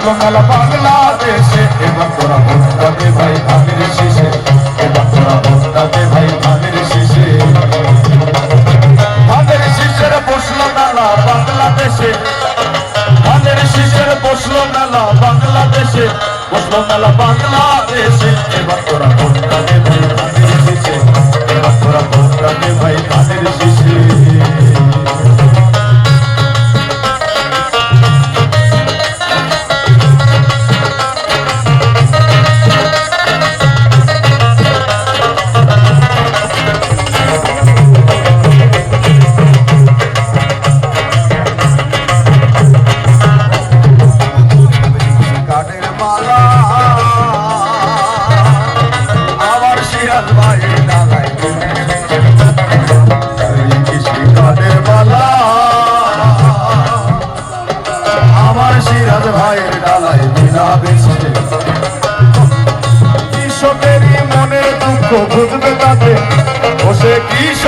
বসলো মেলা বাংলাদেশে, এবার তোরা ভোটটা দে ভাই ধানের শীষে, এবার তোরা ভোটটা দে ভাই ধানের শীষে। ধানের শীষের বসলো মেলা বাংলাদেশে, ধানের শীষের বসলো মেলা বাংলাদেশে, বসলো মেলা বাংলাদেশে, এবার তোরা ভোটটা দে ভাই ধানের শীষে, এবার তোরা ভোটটা দে ভাই ধানের শীষে। কৃষকেরই মনের দুঃখ বুঝবে তাতে বসে কৃষক